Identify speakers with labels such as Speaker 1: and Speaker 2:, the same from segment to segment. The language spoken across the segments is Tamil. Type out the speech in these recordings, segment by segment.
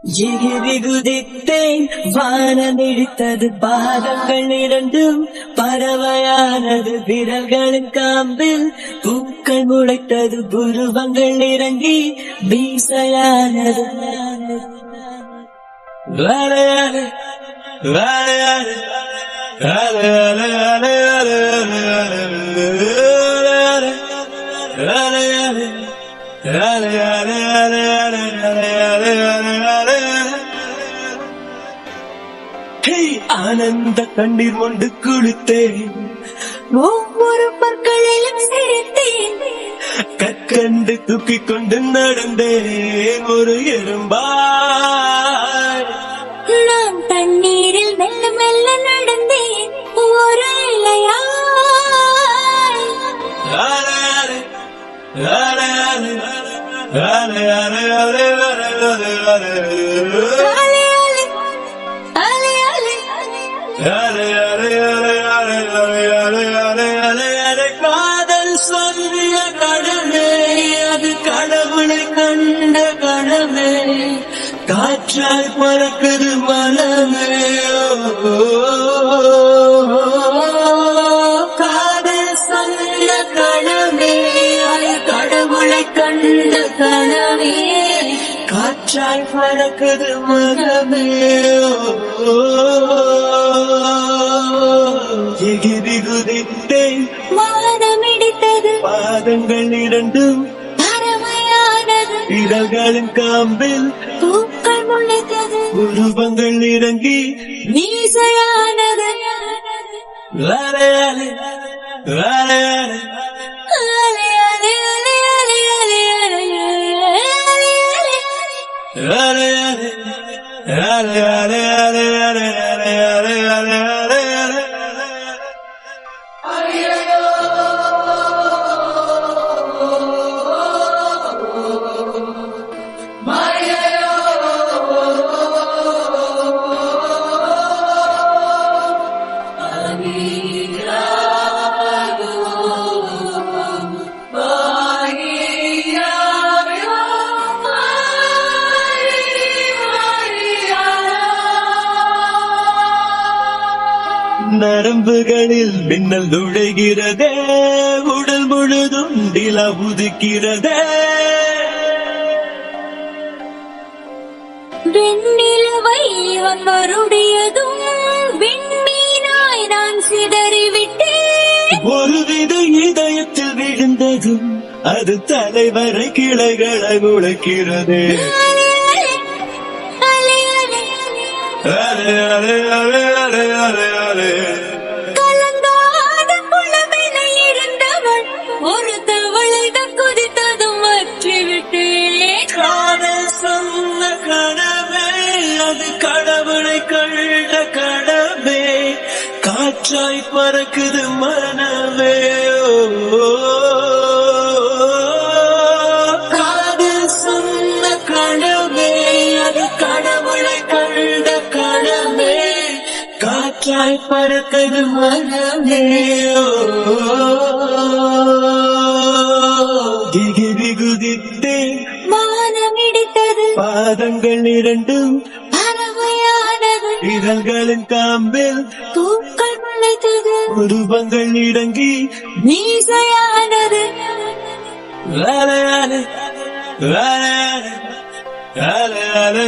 Speaker 1: எகிரி குதித்தேன் வானம் இடித்தது பாதங்கள் இரண்டும் பறவையானது விரல்களின் காம்பில் பூக்கள் முளைத்தது புருவங்கள் இறங்கி வீசையானது வேலையாடு வேலையாடு வேலையாடு வேலையாடு ஆனந்த கண்ணீர் கொண்டு குளித்தேன்,
Speaker 2: ஒவ்வொரு பற்களிலும் சிரித்தேன்,
Speaker 1: கற்கண்டு தூக்கிக் கொண்டு நடந்தேன் ஒரு எறும்பாய்.
Speaker 2: நான் தண்ணீரில் மெல்ல மெல்ல நடந்தேன் ஒரு இலையாய்.
Speaker 1: காதல் சொல்லிய கடமே அது கடவுளை கண்ட கடமே, காற்றாய் பறக்குது மனமே. காதல் சொல்லிய கடமே அது கடவுளை கண்ட கடமே, காற்றாய் பறக்குது மனமே. எகிரி குதித்தேன்
Speaker 2: வானம் இடித்தது
Speaker 1: பாதங்கள் இரண்டும்
Speaker 2: பறவையானது
Speaker 1: இதழ்களின் காம்பில்
Speaker 2: பூக்கள் முளைத்தது
Speaker 1: உருவங்கள் இறங்கி
Speaker 2: வீசையானது.
Speaker 1: வேலையாடு வேலையாடு வேலையாடு நரம்புகளில் மின்னல் நுழைகிறதே, உடல் முழுதும் நிலா உதிக்கிறதே.
Speaker 2: வெண்ணிலவை வருடியதும் விண்மீனாய் நான் சிதறிவிட்டேன்.
Speaker 1: ஒருவித இதயத்தில் விழுந்ததும் அது தலைவரை கிளைகளை முளைக்கிறதே.
Speaker 2: கலங்காத குளமென இருந்தவள் ஒரு தவளைதான் குதித்ததும் மாற்றிவிட்டேன்.
Speaker 1: காதல் சொன்ன கடமே அது கடவுளை கண்ட கடமே, காற்றாய் பறக்குது மனமே. காதல் சொன்ன கடமே அது கடவுளை கண்ட கடமே, காற்றாய் பறக்குது மனமே. எகிரி குதித்தேன்
Speaker 2: வானம் இடித்தது
Speaker 1: பாதங்கள் இரண்டும்
Speaker 2: பறவையானது
Speaker 1: இதழ்களின் காம்பில்
Speaker 2: பூக்கள் முளைத்தது
Speaker 1: உருவங்கள் இறங்கி
Speaker 2: மீசையானது.
Speaker 1: வேலையாடு வேலையாடு வேலையாடு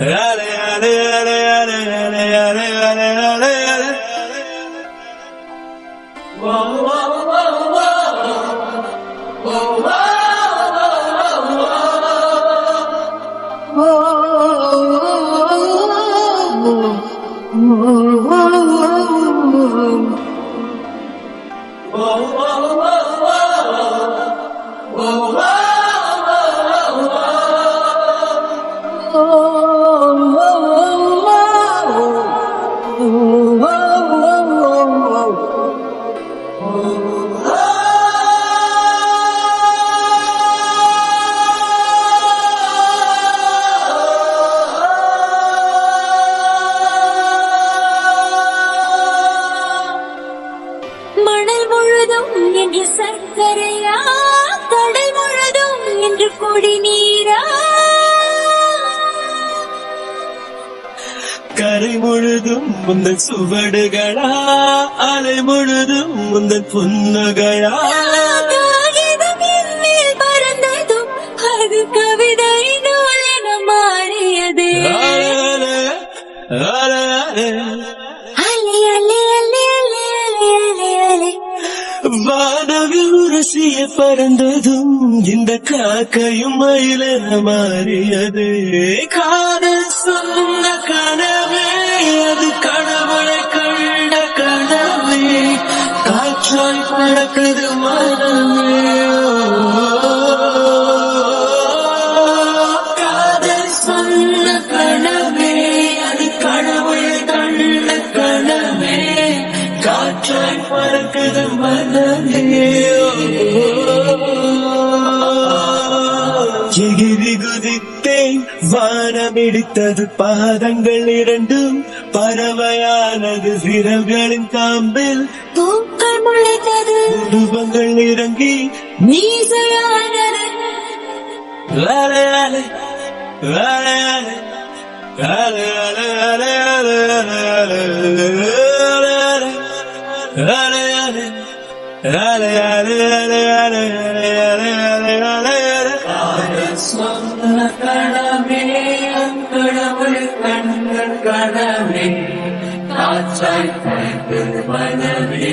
Speaker 1: வேலையாடு வேலையாடு வேலையாடு. முழுதும் முந்தன் சுவடுகளா, அலை முழுதும் முந்தன் புன்னகையா.
Speaker 2: காகிதம் என் மேல் பறந்ததும் அது கவிதை நூல் என மாறியதே.
Speaker 1: அலே, அலே, அலே,
Speaker 2: அலை அலை அலை அலை அலை அலை அலை.
Speaker 1: வானவில் உரசிய பறந்ததும் இந்த காக்கையும் மயிலென மாறியது. காதல் சொன்ன கனவே அது கடவுளை கண்ட கனவே, காற்றாய் பறக்குது மனமே. காதல் சொன்ன கனவே அது கடவுளை கண்ட கனவே, காற்றாய் பறக்குது மனமே. எகிரி குதித்தேன், வானமிடித்தது பாதங்கள் இரண்டும், பறவையானது விரல்களின் காம்பில்,
Speaker 2: பூக்கள் முளைத்தது
Speaker 1: உருவங்கள் இறங்கி
Speaker 2: மீசையானது.
Speaker 1: அலே, அலே, அலே, அலே, அலே, அலே, அலே, அலே, அலே, அலே, அலே, அலே, அலே, அலே, அலே, அலே, அலே, அலே, அலே. காதல் சொன்ன கனவே கடவுள் கண்கள் கனவே, காற்றாய் பறக்குது மனமே.